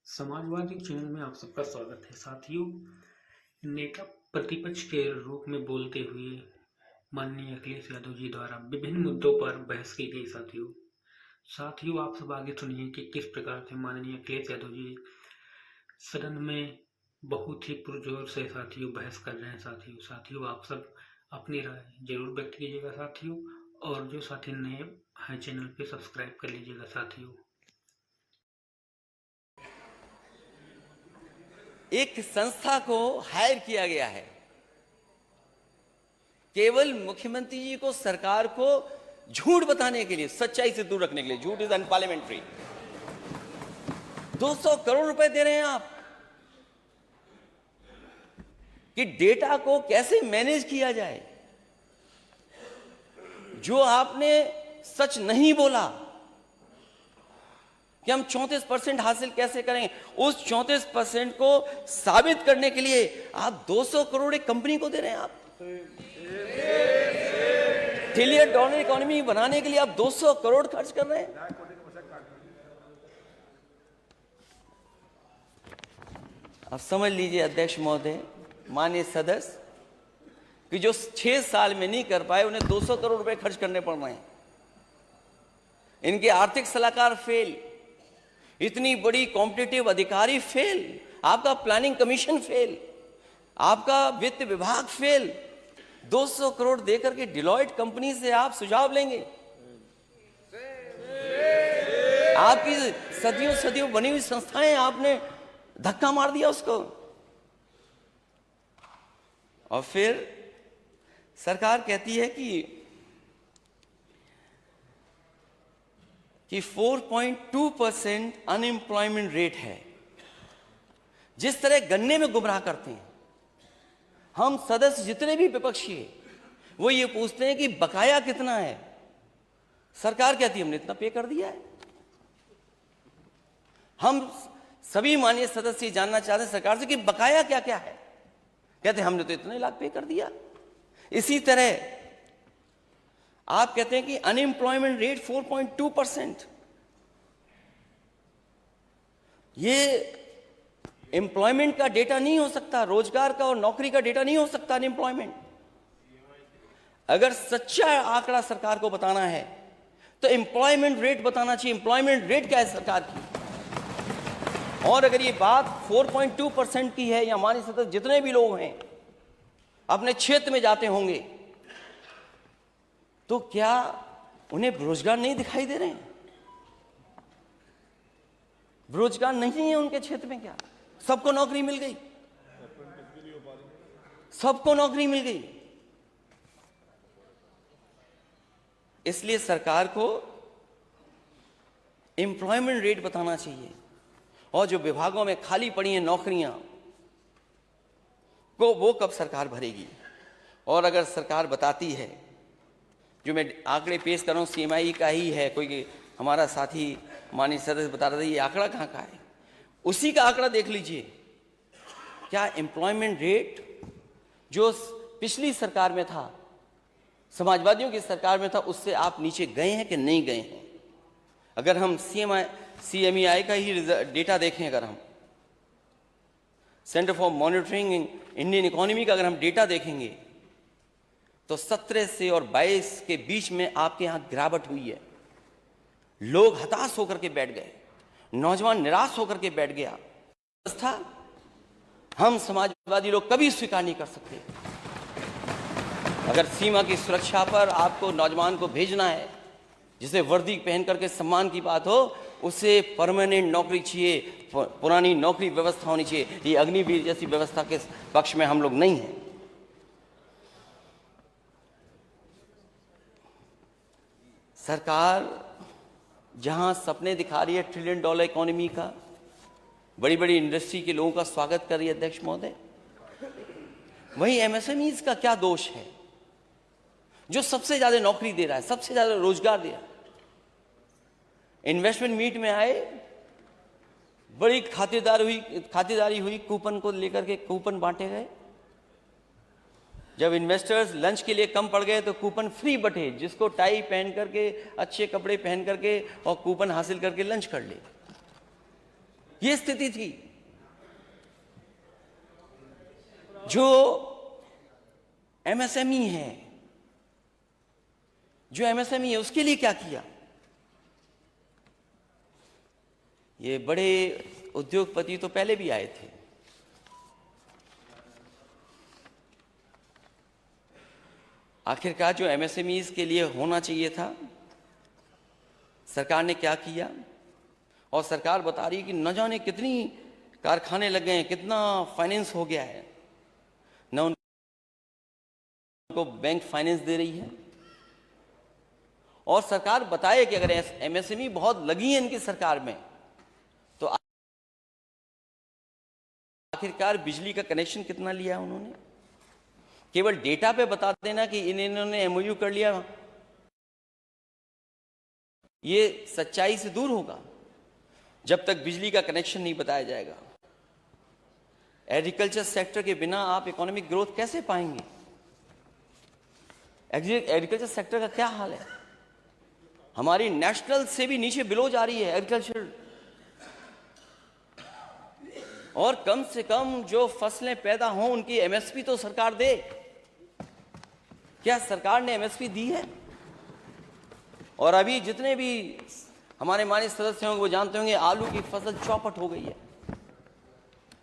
Samajwadi channel में आप सबका स्वागत है। साथियों, नेता प्रतिपक्ष के रूप में बोलते हुए माननीय अखिलेश यादव जी द्वारा विभिन्न मुद्दों पर बहस की गई। साथियों, आप सब आगे सुनिए कि किस प्रकार से माननीय अखिलेश यादव जी सदन में बहुत ही पुरजोर से साथियों बहस कर रहे हैं। साथियों आप सब अपनी राय जरूर व्यक्त कीजिएगा साथियों, और जो साथी नए हैं चैनल पे सब्सक्राइब कर लीजिएगा साथियों। एक संस्था को हायर किया गया है केवल मुख्यमंत्री जी को, सरकार को झूठ बताने के लिए, सच्चाई से दूर रखने के लिए। झूठ इज अनपार्लियामेंट्री। 200 करोड़ रुपए दे रहे हैं आप कि डेटा को कैसे मैनेज किया जाए। जो आपने सच नहीं बोला कि हम 34% हासिल कैसे करेंगे, उस 34% को साबित करने के लिए आप 200 करोड़ एक कंपनी को दे रहे हैं। आप $1 ट्रिलियन इकोनॉमी बनाने के लिए आप 200 करोड़ खर्च कर रहे हैं। आप समझ लीजिए अध्यक्ष महोदय, माननीय सदस्य, कि जो 6 साल में नहीं कर पाए उन्हें 200 करोड़ रुपए खर्च करने पड़ रहे हैं। इनके आर्थिक सलाहकार फेल, इतनी बड़ी कॉम्पिटिटिव अधिकारी फेल, आपका प्लानिंग कमीशन फेल, आपका वित्त विभाग फेल। 200 करोड़ देकर के डिलॉयट कंपनी से आप सुझाव लेंगे? आपकी सदियों सदियों बनी हुई संस्थाएं आपने धक्का मार दिया उसको। और फिर सरकार कहती है कि 4.2% अनएम्प्लॉयमेंट रेट है। जिस तरह गन्ने में गुमराह करते हैं, हम सदस्य जितने भी विपक्षी है वो ये पूछते हैं कि बकाया कितना है। सरकार कहती है हमने इतना पे कर दिया है। हम सभी माननीय सदस्य जानना चाहते हैं सरकार से कि बकाया क्या क्या है। कहते हैं हमने तो इतने लाख पे कर दिया। इसी तरह आप कहते हैं कि अनएम्प्लॉयमेंट रेट 4.2%। ये एम्प्लॉयमेंट का डेटा नहीं हो सकता, रोजगार का और नौकरी का डेटा नहीं हो सकता अनएम्प्लॉयमेंट। अगर सच्चा आंकड़ा सरकार को बताना है तो एम्प्लॉयमेंट रेट बताना चाहिए। एम्प्लॉयमेंट रेट क्या है सरकार की? और अगर ये बात 4.2% की है, या हमारे सदस्य जितने भी लोग हैं अपने क्षेत्र में जाते होंगे, तो क्या उन्हें रोजगार नहीं दिखाई दे रहे हैं? रोजगार नहीं है उनके क्षेत्र में? क्या सबको नौकरी मिल गई? सबको नौकरी मिल गई। इसलिए सरकार को एम्प्लॉयमेंट रेट बताना चाहिए, और जो विभागों में खाली पड़ी हैं नौकरियां को वो कब सरकार भरेगी। और अगर सरकार बताती है, जो मैं आंकड़े पेश कर रहा हूँ सीएमआई का ही है, कोई हमारा साथी माननीय सदस्य बता रहा था ये आंकड़ा कहाँ का है, उसी का आंकड़ा देख लीजिए। क्या एम्प्लॉयमेंट रेट जो पिछली सरकार में था, समाजवादियों की सरकार में था, उससे आप नीचे गए हैं कि नहीं गए हैं? अगर हम सीएमईआई का ही डेटा देखें, अगर हम centre for monitoring Indian economy का अगर हम डेटा देखेंगे, तो 17 से और 22 के बीच में आपके यहां गिरावट हुई है। लोग हताश होकर के बैठ गए, नौजवान निराश होकर के बैठ गया। व्यवस्था हम समाजवादी लोग कभी स्वीकार नहीं कर सकते। अगर सीमा की सुरक्षा पर आपको नौजवान को भेजना है, जिसे वर्दी पहन करके सम्मान की बात हो, उसे परमानेंट नौकरी चाहिए, पुरानी नौकरी व्यवस्था होनी चाहिए। ये अग्निवीर जैसी व्यवस्था के पक्ष में हम लोग नहीं हैं। सरकार जहां सपने दिखा रही है $1 ट्रिलियन इकोनॉमी का, बड़ी बड़ी इंडस्ट्री के लोगों का स्वागत कर रही है अध्यक्ष महोदय, वहीं एमएसएमईज का क्या दोष है जो सबसे ज्यादा नौकरी दे रहा है, सबसे ज्यादा रोजगार दे रहा है? इन्वेस्टमेंट मीट में आए, बड़ी खातिरदारी हुई, कूपन को लेकर के कूपन बांटे गए। जब इन्वेस्टर्स लंच के लिए कम पड़ गए तो कूपन फ्री बटे, जिसको टाई पहन करके, अच्छे कपड़े पहन करके और कूपन हासिल करके लंच कर ले। ये स्थिति थी। जो एमएसएमई है, उसके लिए क्या किया? ये बड़े उद्योगपति तो पहले भी आए थे, आखिरकार जो एमएसएमईज के लिए होना चाहिए था, सरकार ने क्या किया? और सरकार बता रही है कि न जाने कितनी कारखाने लग गए हैं, कितना फाइनेंस हो गया है, न उनको बैंक फाइनेंस दे रही है। और सरकार बताए कि अगर एमएसएमई बहुत लगी है इनकी सरकार में, तो आखिरकार बिजली का कनेक्शन कितना लिया उन्होंने? केवल डेटा पे बता देना कि इन्होंने एमओयू कर लिया, ये सच्चाई से दूर होगा जब तक बिजली का कनेक्शन नहीं बताया जाएगा। एग्रीकल्चर सेक्टर के बिना आप इकोनॉमिक ग्रोथ कैसे पाएंगे? एग्रीकल्चर सेक्टर का क्या हाल है? हमारी नेशनल से भी नीचे बिलो जा रही है एग्रीकल्चर। और कम से कम जो फसलें पैदा हों उनकी एमएसपी तो सरकार दे। क्या सरकार ने एमएसपी दी है? और अभी जितने भी हमारे माननीय सदस्य होंगे वो जानते होंगे, आलू की फसल चौपट हो गई है।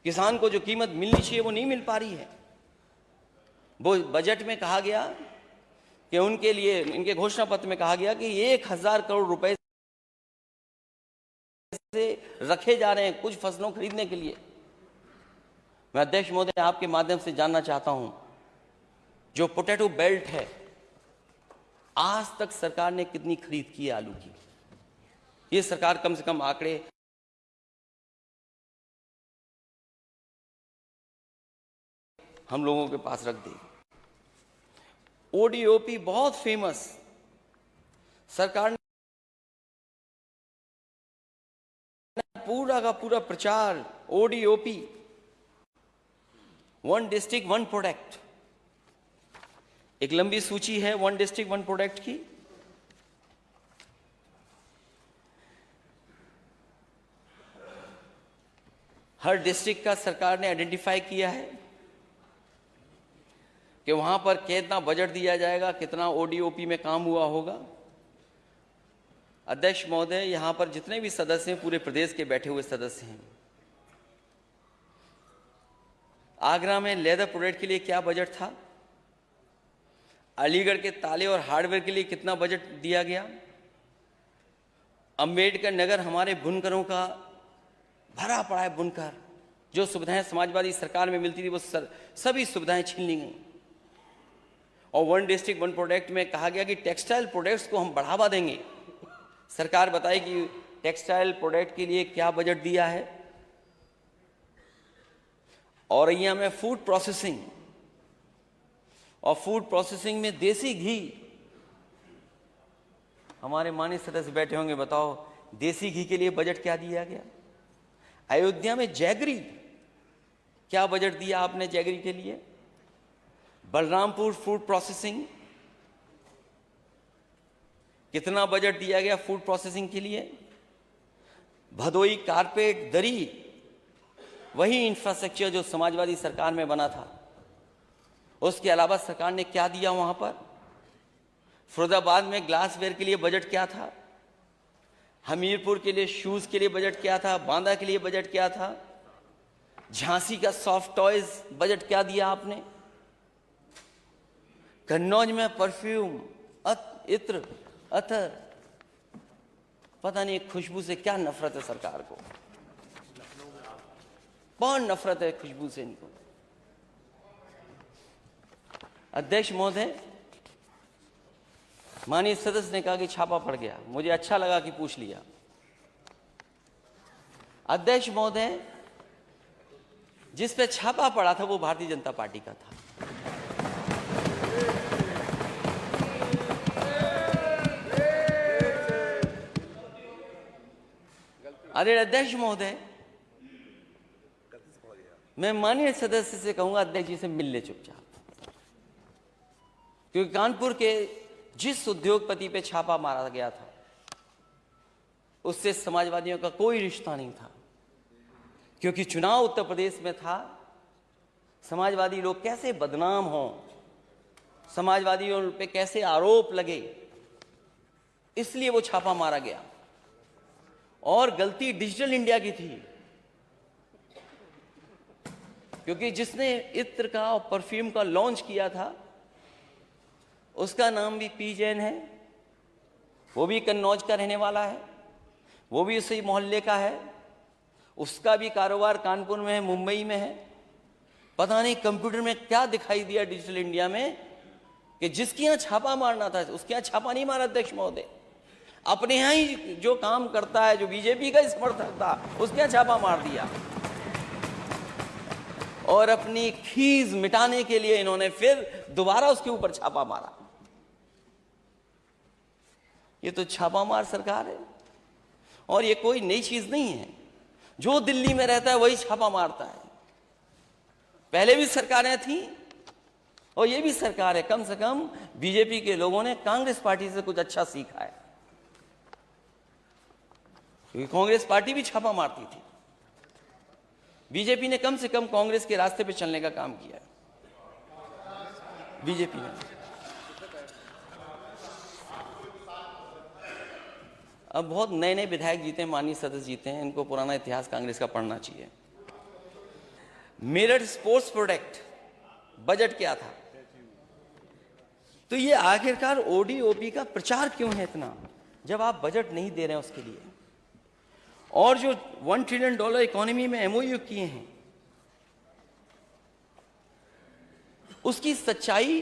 किसान को जो कीमत मिलनी चाहिए वो नहीं मिल पा रही है। वो बजट में कहा गया कि उनके लिए, इनके घोषणा पत्र में कहा गया कि 1000 करोड़ रुपए से रखे जा रहे हैं कुछ फसलों खरीदने के लिए। मैं अध्यक्ष महोदय आपके माध्यम से जानना चाहता हूं, जो पोटैटो बेल्ट है, आज तक सरकार ने कितनी खरीद की है आलू की? ये सरकार कम से कम आंकड़े हम लोगों के पास रख दे। ओडीओपी बहुत फेमस, सरकार ने पूरा का पूरा प्रचार ODOP, one district one product, एक लंबी सूची है वन डिस्ट्रिक्ट वन प्रोडक्ट की। हर डिस्ट्रिक्ट का सरकार ने आइडेंटिफाई किया है कि वहां पर कितना बजट दिया जाएगा, कितना ओडीओपी में काम हुआ होगा। अध्यक्ष महोदय, यहां पर जितने भी सदस्य हैं, पूरे प्रदेश के बैठे हुए सदस्य हैं, आगरा में लेदर प्रोडक्ट के लिए क्या बजट था? अलीगढ़ के ताले और हार्डवेयर के लिए कितना बजट दिया गया? अंबेडकर नगर हमारे बुनकरों का भरा पड़ा है, बुनकर जो सुविधाएं समाजवादी सरकार में मिलती थी वो सभी सुविधाएं छीन ली गई। और वन डिस्ट्रिक्ट वन प्रोडक्ट में कहा गया कि टेक्सटाइल प्रोडक्ट्स को हम बढ़ावा देंगे। सरकार बताए कि टेक्सटाइल प्रोडक्ट के लिए क्या बजट दिया है। औरैया में फूड प्रोसेसिंग, और फूड प्रोसेसिंग में देसी घी, हमारे माननीय सदस्य बैठे होंगे, बताओ देसी घी के लिए बजट क्या दिया गया? अयोध्या में जैगरी, क्या बजट दिया आपने जैगरी के लिए? बलरामपुर फूड प्रोसेसिंग, कितना बजट दिया गया फूड प्रोसेसिंग के लिए? भदोई कारपेट दरी, वही इंफ्रास्ट्रक्चर जो समाजवादी सरकार में बना था, उसके अलावा सरकार ने क्या दिया वहां पर? फिरोजाबाद में ग्लासवेयर के लिए बजट क्या था? हमीरपुर के लिए शूज के लिए बजट क्या था? बांदा के लिए बजट क्या था? झांसी का सॉफ्ट टॉयज बजट क्या दिया आपने? कन्नौज में परफ्यूम, इत्र, अतर, पता नहीं खुशबू से क्या नफरत है सरकार को, बहुत नफरत है खुशबू से इनको। अध्यक्ष महोदय, माननीय सदस्य ने कहा कि छापा पड़ गया, मुझे अच्छा लगा कि पूछ लिया। अध्यक्ष महोदय, जिस पे छापा पड़ा था वो भारतीय जनता पार्टी का था। अरे अध्यक्ष महोदय, मैं माननीय सदस्य से कहूंगा अध्यक्ष जी से मिल ले चुपचाप, क्योंकि कानपुर के जिस उद्योगपति पे छापा मारा गया था उससे समाजवादियों का कोई रिश्ता नहीं था। क्योंकि चुनाव उत्तर प्रदेश में था, समाजवादी लोग कैसे बदनाम हों, समाजवादियों पे कैसे आरोप लगे, इसलिए वो छापा मारा गया। और गलती डिजिटल इंडिया की थी, क्योंकि जिसने इत्र का और परफ्यूम का लॉन्च किया था उसका नाम भी पी जैन है, वो भी कन्नौज का रहने वाला है, वो भी उसी मोहल्ले का है, उसका भी कारोबार कानपुर में है, मुंबई में है। पता नहीं कंप्यूटर में क्या दिखाई दिया डिजिटल इंडिया में कि जिसके यहाँ छापा मारना था उसके यहाँ छापा नहीं मारा अध्यक्ष महोदय। अपने यहाँ ही जो काम करता है, जो बीजेपी का समर्थक था, उसके यहाँ छापा मार दिया। और अपनी खीज मिटाने के लिए इन्होंने फिर दोबारा उसके ऊपर छापा मारा। ये तो छापामार सरकार है, और ये कोई नई चीज नहीं है। जो दिल्ली में रहता है वही छापा मारता है। पहले भी सरकारें थी और ये भी सरकार है। कम से कम बीजेपी के लोगों ने कांग्रेस पार्टी से कुछ अच्छा सीखा है, क्योंकि कांग्रेस पार्टी भी छापा मारती थी। बीजेपी ने कम से कम कांग्रेस के रास्ते पे चलने का काम किया है। बीजेपी ने अब बहुत नए नए विधायक जीते हैं, माननीय सदस्य जीते हैं, इनको पुराना इतिहास कांग्रेस का पढ़ना चाहिए। मेरठ स्पोर्ट्स प्रोडक्ट बजट क्या था? तो ये आखिरकार ओडीओपी का प्रचार क्यों है इतना, जब आप बजट नहीं दे रहे हैं उसके लिए? और जो $1 ट्रिलियन इकोनॉमी में एमओयू किए हैं, उसकी सच्चाई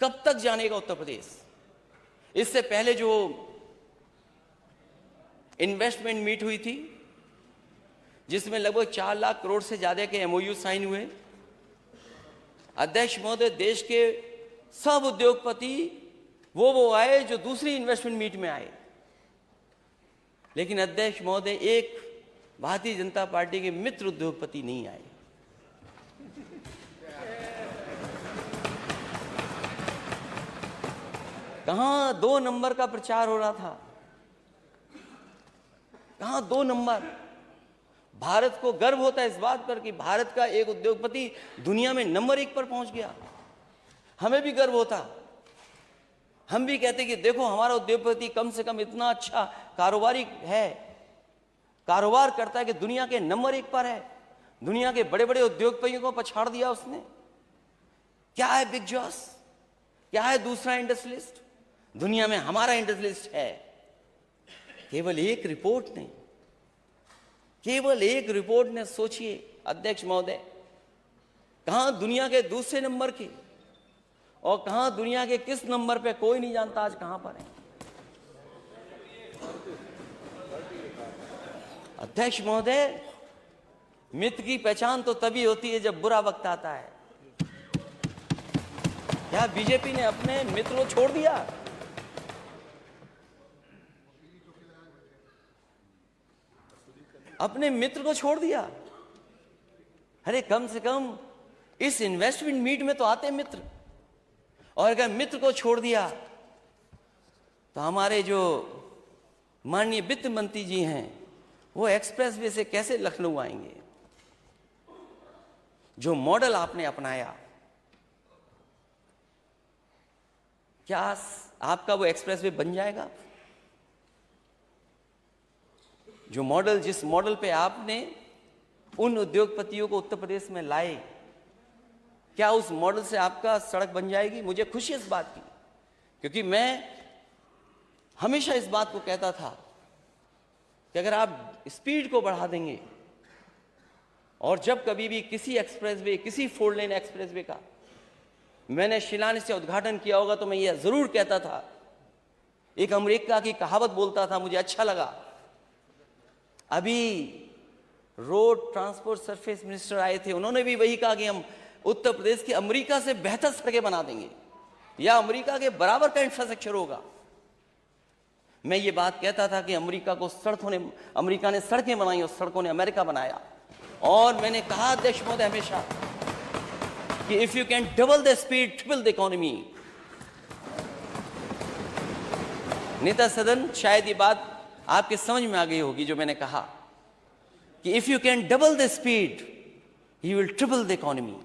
कब तक जानेगा उत्तर प्रदेश? इससे पहले जो इन्वेस्टमेंट मीट हुई थी, जिसमें लगभग 4 लाख करोड़ से ज्यादा के एमओयू साइन हुए, अध्यक्ष महोदय देश के सब उद्योगपति वो आए जो दूसरी इन्वेस्टमेंट मीट में आए, लेकिन अध्यक्ष महोदय एक भारतीय जनता पार्टी के मित्र उद्योगपति नहीं आए। कहां 2 नंबर का प्रचार हो रहा था, कहां 2 नंबर? भारत को गर्व होता है इस बात पर कि भारत का एक उद्योगपति दुनिया में नंबर 1 पर पहुंच गया। हमें भी गर्व होता, हम भी कहते कि देखो हमारा उद्योगपति कम से कम इतना अच्छा कारोबारी है, कारोबार करता है कि दुनिया के नंबर 1 पर है। दुनिया के बड़े बड़े उद्योगपतियों को पछाड़ दिया उसने। क्या है बिग जॉस, क्या है दूसरा इंडस्ट्रियलिस्ट? दुनिया में हमारा इंडस्ट्रियलिस्ट है। केवल एक रिपोर्ट ने, केवल एक रिपोर्ट ने, सोचिए अध्यक्ष महोदय, कहां दुनिया के दूसरे नंबर के और कहां दुनिया के किस नंबर पे कोई नहीं जानता आज कहां पर है। अध्यक्ष महोदय, मित्र की पहचान तो तभी होती है जब बुरा वक्त आता है। क्या बीजेपी ने अपने मित्र को छोड़ दिया? अपने मित्र को छोड़ दिया? अरे कम से कम इस इन्वेस्टमेंट मीट में तो आते मित्र। और अगर मित्र को छोड़ दिया तो हमारे जो माननीय वित्त मंत्री जी हैं वो एक्सप्रेसवे से कैसे लखनऊ आएंगे? जो मॉडल आपने अपनाया, क्या आपका वो एक्सप्रेसवे बन जाएगा? जो मॉडल, जिस मॉडल पे आपने उन उद्योगपतियों को उत्तर प्रदेश में लाए, क्या उस मॉडल से आपका सड़क बन जाएगी? मुझे खुशी इस बात की, क्योंकि मैं हमेशा इस बात को कहता था कि अगर आप स्पीड को बढ़ा देंगे और जब कभी भी किसी एक्सप्रेसवे, किसी 4 लेन एक्सप्रेसवे का मैंने शिलान्यास या उद्घाटन किया होगा तो मैं ये जरूर कहता था, एक अमेरिका की कहावत बोलता था, मुझे अच्छा लगा। अभी रोड ट्रांसपोर्ट सरफेस मिनिस्टर आए थे, उन्होंने भी वही कहा कि हम उत्तर प्रदेश की अमेरिका से बेहतर सड़कें बना देंगे या अमेरिका के बराबर का इंफ्रास्ट्रक्चर होगा। मैं ये बात कहता था कि अमेरिका ने सड़कें बनाई और सड़कों ने अमेरिका बनाया। और मैंने कहा अध्यक्ष महोदय हमेशा कि if you can double the speed, triple the economy. नेता सदन, शायद ये बात आपके समझ में आ गई होगी जो मैंने कहा कि if you can double the speed, you will triple the economy.